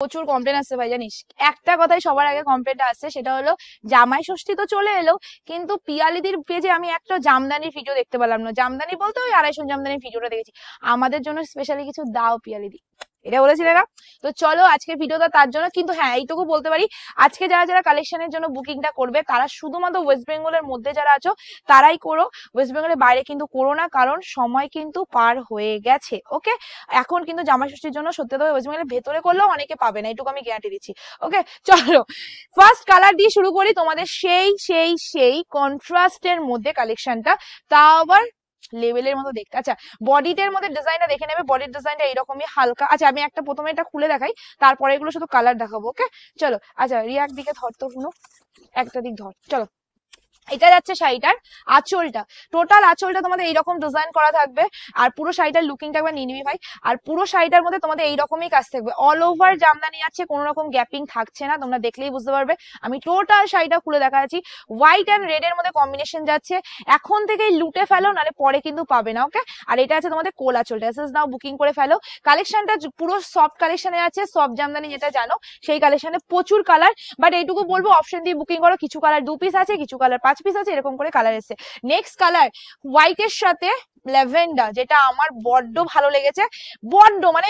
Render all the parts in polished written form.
প্রচুর কমপ্লেন আসছে ভাই জানিস, একটা কথাই সবার আগে কমপ্লেনটা আসছে, সেটা হলো জামাই ষষ্ঠী তো চলে এলো, কিন্তু পিয়ালিদির পেজে আমি একটা জামদানির ভিডিও দেখতে পেলাম না। জামদানি বলতে ওই 250 জামদানির ভিডিওটা দেখেছি। আমাদের জন্য স্পেশালি কিছু দাও পিয়ালিদি, এটা বলেছিলে না? তো চলো আজকে ভিডিওটা তার জন্য। কিন্তু হ্যাঁ, এইটুকু বলতে পারি, আজকে যারা যারা কালেকশনের জন্য বুকিংটা করবে তারা শুধুমাত্র ওয়েস্ট বেঙ্গলের মধ্যে যারা আছো তারাই করো, ওয়েস্ট বেঙ্গলের বাইরে কিন্তু করো না, কারণ সময় কিন্তু পার হয়ে গেছে। ওকে, এখন কিন্তু জামাই ষষ্ঠীর জন্য সত্যি কথা ওয়েস্ট বেঙ্গলের ভেতরে করলেও অনেকে পাবে না, এইটুকু আমি গ্যারান্টি দিচ্ছি। ওকে চলো ফার্স্ট কালার দিয়ে শুরু করি, তোমাদের সেই সেই সেই কন্ট্রাস্টের মধ্যে কালেকশনটা, তাও আবার লেভেলের মতো দেখতে। আচ্ছা, বডিটার মধ্যে ডিজাইনটা দেখে নেবে, বডির ডিজাইনটা এইরকমই হালকা। আচ্ছা আমি একটা প্রথমে এটা খুলে দেখাই, তারপরে এগুলো শুধু কালার দেখাবো। ওকে চলো। আচ্ছা রিয়াক দিকে ধর তো শুনো, একটা দিক ধর। চলো, এটা যাচ্ছে শাড়িটার আঁচলটা, টোটাল আঁচলটা তোমাদের এইরকম ডিজাইন করা থাকবে, আর পুরো শাড়িটার লুকিংটা একবার নিয়ে নিবি ভাই। আর পুরো শাড়িটার মধ্যে তোমাদের এইরকমই কাজ থাকবে, অল ওভার জামদানি আছে, কোনো রকম গ্যাপিং থাকছে না, তোমরা দেখলেই বুঝতে পারবে। আমি টোটাল শাড়িটা খুলে দেখাচ্ছি, হোয়াইট অ্যান্ড রেড এর মধ্যে কম্বিনেশন যাচ্ছে। এখন থেকেই লুটে ফেলো, নাহলে পরে কিন্তু পাবে না। ওকে, আর এটা আছে তোমাদের কোল আঁচলটা, এসএস নাও বুকিং করে ফেলো। কালেকশনটা পুরো সফট কালেকশনে আছে, সফট জামদানি যেটা জানো সেই কালেকশনে প্রচুর কালার, বাট এইটুকু বলবো অপশন দিয়ে বুকিং করো, কিছু কালার 2 পিস আছে, কিছু কালার 5 পিস আছে, এরকম করে কালার এসেছে। নেক্সট কালার হোয়াইটের সাথে ল্যাভেন্ডার, যেটা আমার বড্ড ভালো লেগেছে, বড্ড মানে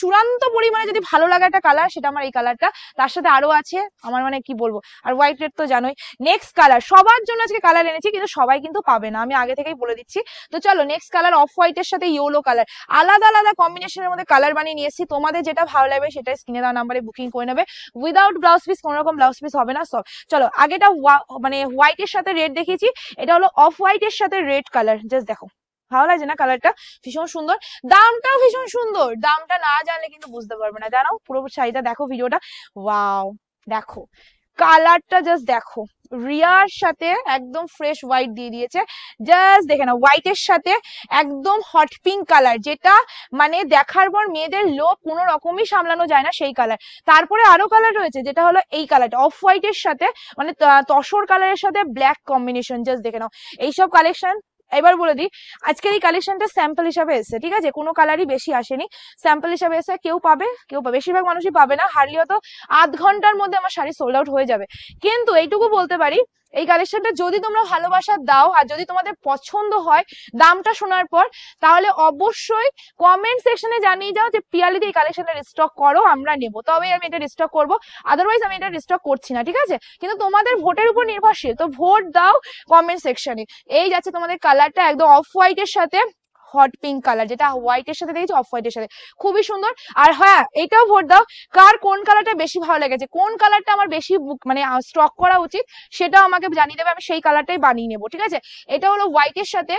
চূড়ান্ত পরিমাণে যদি ভালো লাগা একটা কালার, সেটা আমার এই কালারটা। তার সাথে আরো আছে আমার মানে কি বলবো, আর হোয়াইট রেড তো জানোই। নেক্সট কালার সবার জন্য আজকে কালার এনেছি, কিন্তু সবাই কিন্তু পাবে না, আমি আগে থেকেই বলে দিচ্ছি। তো চলো নেক্সট কালার অফ হোয়াইটের সাথে ইয়েলো কালার, আলাদা আলাদা কম্বিনেশনের মধ্যে কালার বানিয়ে নিয়ে এসেছি। তোমাদের যেটা ভালো লাগবে সেটা স্ক্রিনে দেওয়া নাম্বারে বুকিং করে নেবে, উইদাউট ব্লাউজ পিস, কোনো রকম ব্লাউজ পিস হবে না সব। চলো আগেটা মানে হোয়াইটের সাথে রেড দেখিয়েছি, এটা হলো অফ হোয়াইটের সাথে রেড কালার। জাস্ট দেখো, ভালো লাগছে না কালারটা? ভীষণ সুন্দর, দামটাও ভীষণ সুন্দর, দামটা না জানলে কিন্তু বুঝতে পারবে না। জানাও পুরো শাড়িটা দেখো, ভিডিওটা ওয়াও, দেখো কালারটা জাস্ট দেখো, রিয়ার সাথে একদম ফ্রেশ হোয়াইট দিয়ে দিয়েছে। জাস্ট দেখে না, হোয়াইটের সাথে একদম হট পিঙ্ক কালার, যেটা মানে দেখার পর মেয়েদের লোভ কোনো রকমই সামলানো যায় না সেই কালার। তারপরে আরো কালার রয়েছে, যেটা হলো এই কালারটা অফ হোয়াইটের সাথে মানে তসর কালারের সাথে ব্ল্যাক কম্বিনেশন। জাস্ট দেখে নাও এইসব কালেকশন। এবার বলে দিই, আজকের এই কালেকশনটা স্যাম্পল হিসাবে এসেছে, ঠিক আছে? কোনো কালারই বেশি আসেনি, স্যাম্পল হিসাবে এসে কেউ পাবে, বেশিরভাগ মানুষই পাবে না। হার্ডলি হয়তো আধ ঘন্টার মধ্যে আমার শাড়ি সোল্ড আউট হয়ে যাবে। কিন্তু এইটুকু বলতে পারি, এই কালেকশনটা যদি তোমরা ভালোবাসা দাও আর যদি তোমাদের পছন্দ হয় দামটা শোনার পর, তাহলে অবশ্যই কমেন্ট সেকশনে জানিয়ে যাও যে পিয়ালিদি এই কালেকশনটা রিস্টক করো, আমরা নেবো, তবেই আমি এটা রিস্টক করবো, আদারওয়াইজ আমি এটা রিস্টক করছি না, ঠিক আছে? কিন্তু তোমাদের ভোটের উপর নির্ভরশীল, তো ভোট দাও কমেন্ট সেকশনে। এই যাচ্ছে তোমাদের কালারটা একদম অফ হোয়াইটের সাথে হট পিঙ্ক কালার, যেটা হোয়াইটের সাথে দেখেছি অফ হোয়াইটের সাথে, খুবই সুন্দর। আর হ্যাঁ, এটাও ভোট দাও কার কোন কালারটা বেশি ভালো লেগেছে, কোন কালারটা আমার বেশি মানে স্টক করা উচিত, সেটাও আমাকে জানিয়ে দেবে, আমি সেই কালারটাই বানিয়ে নেবো, ঠিক আছে? এটা হলো হোয়াইটের সাথে,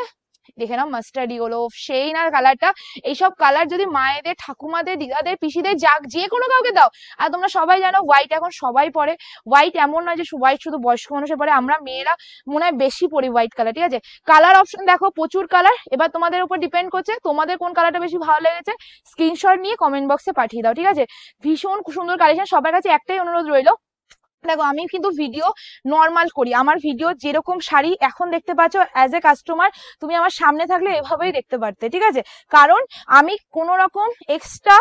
দেখে নাও মাস্টার্ডি হলো সেই না কালারটা। এইসব কালার যদি মায়েদের, ঠাকুমাদের, দিদাদের, পিসিদের, যাক যে কোনো কাউকে দাও। আর তোমরা সবাই জানো হোয়াইট এখন সবাই পরে, হোয়াইট এমন নয় যে হোয়াইট শুধু বয়স্ক মানুষের পরে, আমরা মেয়েরা মনে হয় বেশি পরি হোয়াইট কালার, ঠিক আছে? কালার অপশন দেখো প্রচুর কালার, এবার তোমাদের উপর ডিপেন্ড করছে তোমাদের কোন কালারটা বেশি ভালো লেগেছে, স্ক্রিনশট নিয়ে কমেন্ট বক্সে পাঠিয়ে দাও, ঠিক আছে? ভীষণ সুন্দর কালেকশন। সবার কাছে একটাই অনুরোধ রইলো, দেখো আমি কিন্তু ভিডিও নর্মাল করি, আমার ভিডিও যেরকম শাড়ি এখন দেখতে পাচ্ছ, অ্যাজ এ কাস্টমার তুমি আমার সামনে থাকলে এভাবেই দেখতে পারতে, ঠিক আছে? কারণ আমি কোন রকম এক্সট্রা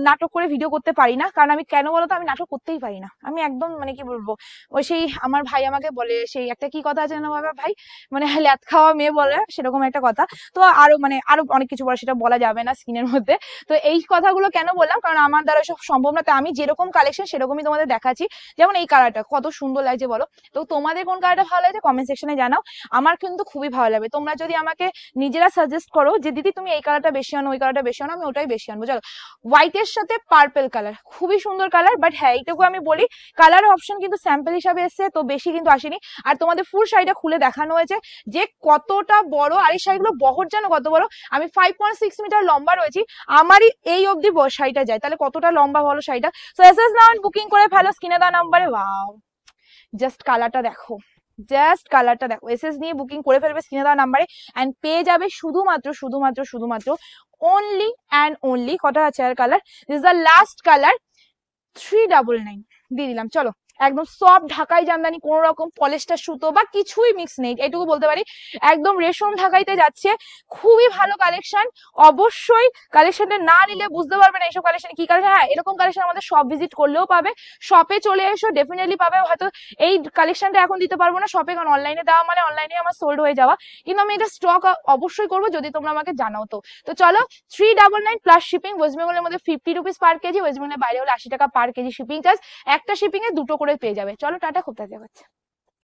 নাটক করে ভিডিও করতে পারি না, কারণ আমি কেন বলতো, আমি নাটক করতেই পারি না, আমি একদম মানে কি বলবো, ওই সেই আমার ভাই আমাকে বলে, সেই একটা কি কথা আছে না বাবা ভাই, মানে ল্যাদ খাওয়া মেয়ে বলে সেরকম একটা কথা। তো আরো আরো অনেক কিছু বলে, সেটা বলা যাবে না স্ক্রিনের মধ্যে। তো এই কথাগুলো কেন বললাম, কারণ আমার দ্বারা সব সম্ভব না, তো আমি যেরকম কালেকশন সেরকমই তোমাদের দেখাচ্ছি। যেমন এই কালারটা কত সুন্দর লাগছে বলো, তো তোমাদের কোন কালারটা ভালো লাগছে কমেন্ট সেকশনে জানাও, আমার কিন্তু খুবই ভালো লাগবে। তোমরা যদি আমাকে নিজেরা সাজেস্ট করো যে দিদি তুমি এই কালারটা বেশি আনো, ওই কালারটা বেশি আনো, আমি ওটাই বেশি আনবো। চলো, হোয়াইটের সাথে পার্পল কালার, খুবই সুন্দর কালার, বাট হ্যাঁ এইটুকু আমি বলি, কালার অপশন কিন্তু স্যাম্পল হিসাবে এসছে, তো বেশি কিন্তু আসেনি। আর তোমাদের ফুল শাড়িটা খুলে দেখানো হয়েছে যে কতটা বড়, আর এই শাড়িগুলো বহর জানো কত বড়, আমি 5.6 মিটার লম্বা রয়েছি, আমারই এই অবধি শাড়িটা যায়, তাহলে কতটা লম্বা বলো শাড়িটা। সো এসএস নাও বুকিং করে ফেলো স্ক্রিনে দেওয়া নাম্বারে। ওয়াও, জাস্ট কালারটা দেখো, জাস্ট কালারটা দেখো, এসএস নিয়ে বুকিং করে ফেলবে স্ক্রিনে দেওয়া নাম্বারে, এন্ড পেয়ে যাবে শুধুমাত্র অনলি অ্যান্ড অনলি, কটা আছে আর colour, this is the last colour 399 দিয়ে দিলাম। চলো একদম সফট ঢাকাই জামদানি, কোনো রকম পলিস্টার সুতো বা কিছুই মিক্স নেই, এটুকু বলতে পারি। একদম রেশম ঢাকাইতে যাচ্ছে, খুবই ভালো কালেকশন। অবশ্যই কালেকশনটা না নিলে বুঝতে পারবে না এইসব কালেকশন কি কালেকশন। হ্যাঁ, এরকম কালেকশন আমাদের শপ ভিজিট করলেও পাবে, শপে চলে এসো ডেফিনেটলি পাবে। হয়তো এই কালেকশনটা এখন দিতে পারবো না শপে, কারণ অনলাইনে দেওয়া মানে অনলাইনে আমার সোল্ড হয়ে যাওয়া, কিন্তু আমি এটা স্টক অবশ্যই করবো যদি তোমরা আমাকে জানাও। তো চলো, 399 প্লাস শিপিং, ওয়েস্ট বেঙ্গলের মধ্যে 50 রুপিস পার কেজি, ওয়েস্ট বেঙ্গলের বাইরে হলে 80 টাকা পার কেজি শিপিং চার্জ, একটা শিপিং এ দুটো করে পেয়ে যাবে। চলো টাটা, খুব তাড়াতাড়ি।